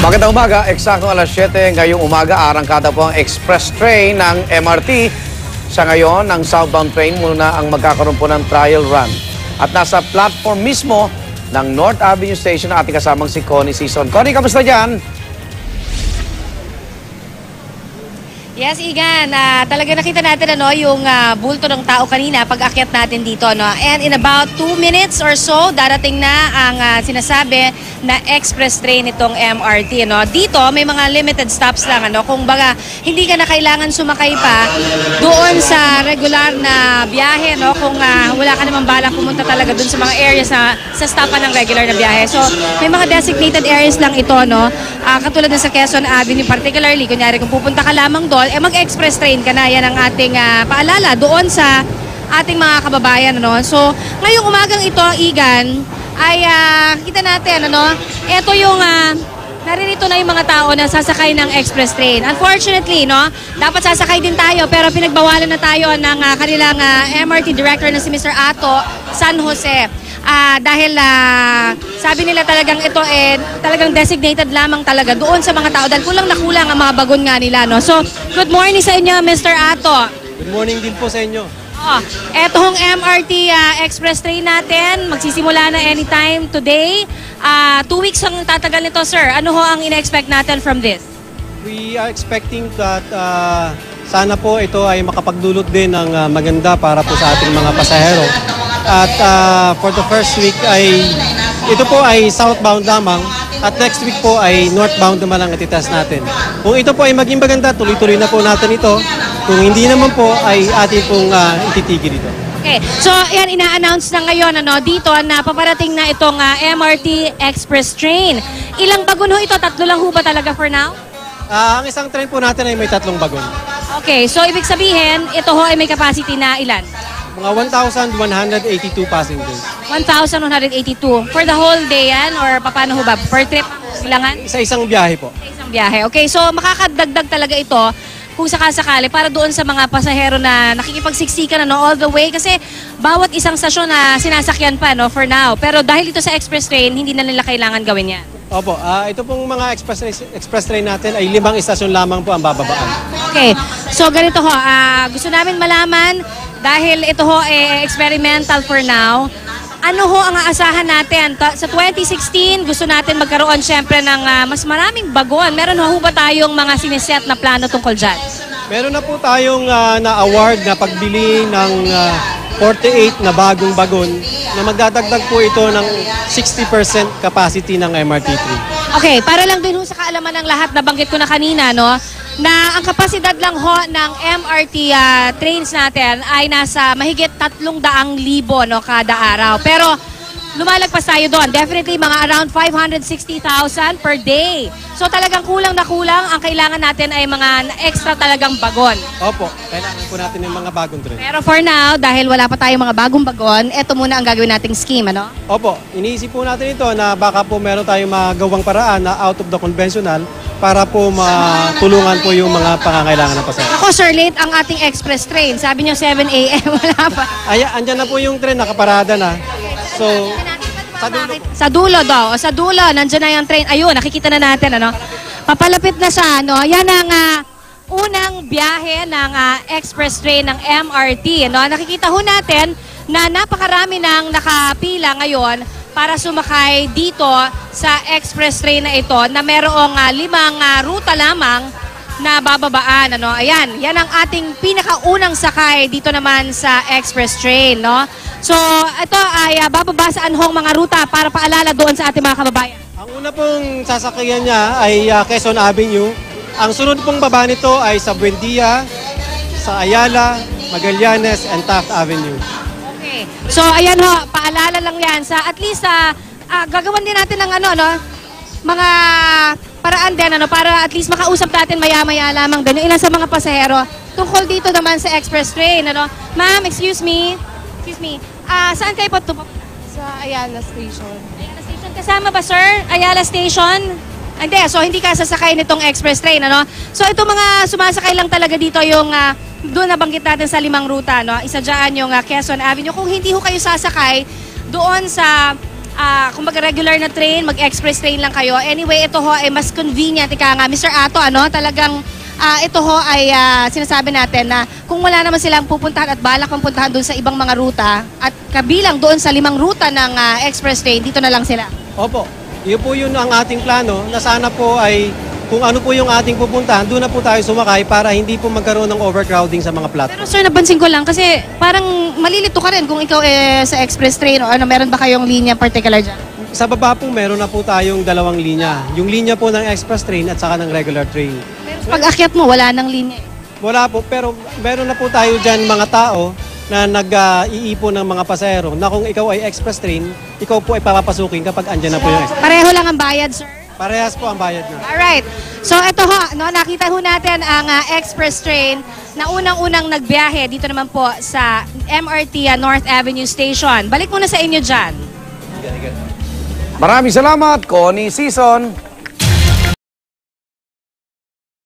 Magandang umaga, eksaktong alas 7 ngayong umaga, arangkada po ang express train ng MRT. Sa ngayon, ang southbound train muna ang magkakaroon po ng trial run. At nasa platform mismo ng North Avenue Station ang ating kasamang si Connie Sison. Connie, kamusta dyan? Yes, Igan. Talaga nakita natin yung bulto ng tao kanina pag akyat natin dito. No? And in about 2 minutes or so, darating na ang sinasabi na express train itong MRT. No? Dito, may mga limited stops lang. Kung baga, hindi ka na kailangan sumakay pa doon sa regular na biyahe. No? Kung wala ka naman balak pumunta talaga doon sa mga areas sa stopan ng regular na biyahe. So, may mga designated areas lang ito. No? Katulad na sa Quezon Avenue particularly. Kunyari, kung pupunta ka lamang doon, mag-express train ka na. Yan ang ating paalala doon sa ating mga kababayan. So, ngayong umagang ito, Igan, ay kita natin, ito yung naririto na yung mga tao na sasakay ng express train. Unfortunately, dapat sasakay din tayo pero pinagbawalan na tayo ng kanilang MRT director na si Mr. Ato San Jose. Dahil sabi nila talagang ito talagang designated lamang talaga doon sa mga tao dahil kulang na kulang ang mga bagon nga nila. No? So, good morning sa inyo, Mr. Ato. Good morning din po sa inyo. Etong MRT express train natin, magsisimula na anytime today. 2 weeks ang tatagal nito, sir. Ano ho ang ina-expect natin from this? We are expecting that sana po ito ay makapagdulot din ng maganda para po sa ating mga pasahero. At for the first week ay ito po ay southbound lamang at next week po ay northbound naman ang ititas natin. Kung ito po ay maging maganda, tuloy-tuloy na po natin ito. Kung hindi naman po ay atin pong ititigil ito. Okay, so yan ina-announce na ngayon dito na paparating na itong MRT Express Train. Ilang bagon ho ito? 3 lang ho ba talaga for now? Ang isang train po natin ay may 3 bagon. Okay, so ibig sabihin, ito ho ay may capacity na ilan? Mga 1,182 passengers. 1,182. For the whole day yan? Or paano ho ba? Per trip? Bilangan? Isa-isang biyahe po. Isang biyahe. Okay, so makakadagdag talaga ito kung sakasakali para doon sa mga pasahero na nakikipagsiksikan all the way kasi bawat isang stasyon na sinasakyan pa for now. Pero dahil ito sa express train, hindi na nila kailangan gawin yan. Opo, ito pong mga express train natin ay 5 istasyon lamang po ang bababaan. Okay, so ganito ho, gusto namin malaman dahil ito ho experimental for now. Ano ho ang aasahan natin? Sa 2016, gusto natin magkaroon syempre ng mas maraming bagon. Meron ho ba tayong mga siniset na plano tungkol dyan? Meron na po tayong na-award na pagbili ng 48 na bagong bagon na magdadagdag po ito ng 60% capacity ng MRT3. Okay, para lang din ho sa kaalaman ng lahat, nabanggit ko na kanina, na ang kapasidad lang ho ng MRT trains natin ay nasa mahigit 300,000 kada araw. Pero lumalagpas tayo doon. Definitely mga around 560,000 per day. So talagang kulang na kulang. Ang kailangan natin ay mga extra talagang bagon. Opo, kailangan po natin yung mga bagong train. Pero for now, dahil wala pa tayong mga bagong bagon, ito muna ang gagawin nating scheme, Opo, iniisip po natin ito na baka po meron tayong magawang paraan na out of the conventional para po matulungan po yung mga pangangailangan ng pasahero. Ako, sir, late ang ating express train. Sabi niyo 7 a.m. Wala pa. Andyan na po yung train, nakaparada na. So, sa dulo daw. O sa dulo, nandiyan na yung train. Ayun, nakikita na natin, Papalapit na siya, Yan ang unang biyahe ng express train ng MRT, Nakikita ho natin na napakarami nang nakapila ngayon para sumakay dito sa express train na ito na merong 5 ruta lamang na bababaan. Ayan, yan ang ating pinakaunang sakay dito naman sa express train. So, ito ay bababa sa anhong mga ruta para paalala doon sa ating mga kababayan. ang una pong sasakyan niya ay Quezon Avenue. Ang sunod pong baba nito ay sa Buendia, sa Ayala, Magallanes, and Taft Avenue. Okay. So, ayan ho, paalala lang yan sa at least gagawan din natin ng mga paraan din para at least makausap natin maya-maya lamang din yung ilan sa mga pasahero tungkol dito naman sa express train. Ma'am, excuse me. Saan kayo po ito? Sa Ayala Station. Ayala Station. Kasama ba, sir? Ayala Station? Hindi, so hindi ka sasakay nitong express train, So ito mga sumasakay lang talaga dito yung doon nabanggit natin sa 5 ruta, Isa dyan yung Quezon Avenue. Kung hindi ho kayo sasakay doon sa kumbaga regular na train, mag-express train lang kayo. Anyway, ito ho ay mas convenient. Ika nga, Mr. Ato, talagang ito ho ay sinasabi natin na kung wala naman silang pupuntahan at balak pang puntahan doon sa ibang mga ruta at kabilang doon sa 5 ruta ng express train, dito na lang sila. Opo, yun ang ating plano na sana po ay kung ano po yung ating pupuntahan, doon na po tayo sumakay para hindi po magkaroon ng overcrowding sa mga platform. Pero sir, napansin ko lang kasi parang malilito ka rin kung ikaw sa express train o meron ba kayong linya particular dyan? Sa baba po meron na po tayong 2 linya. Yung linya po ng express train at saka ng regular train. Pag akyat mo, wala nang linya. Wala po, pero meron na po tayo dyan mga tao na nag-iipon ng mga pasahero na kung ikaw ay express train, ikaw po ay papapasukin kapag andyan na po yung express. Pareho lang ang bayad, sir. Parehas po ang bayad nyo. Alright. So ito ho, nakita ho natin ang express train na unang-unang nagbiyahe dito naman po sa MRT North Avenue Station. Balik muna sa inyo dyan. Maraming salamat, Connie Season.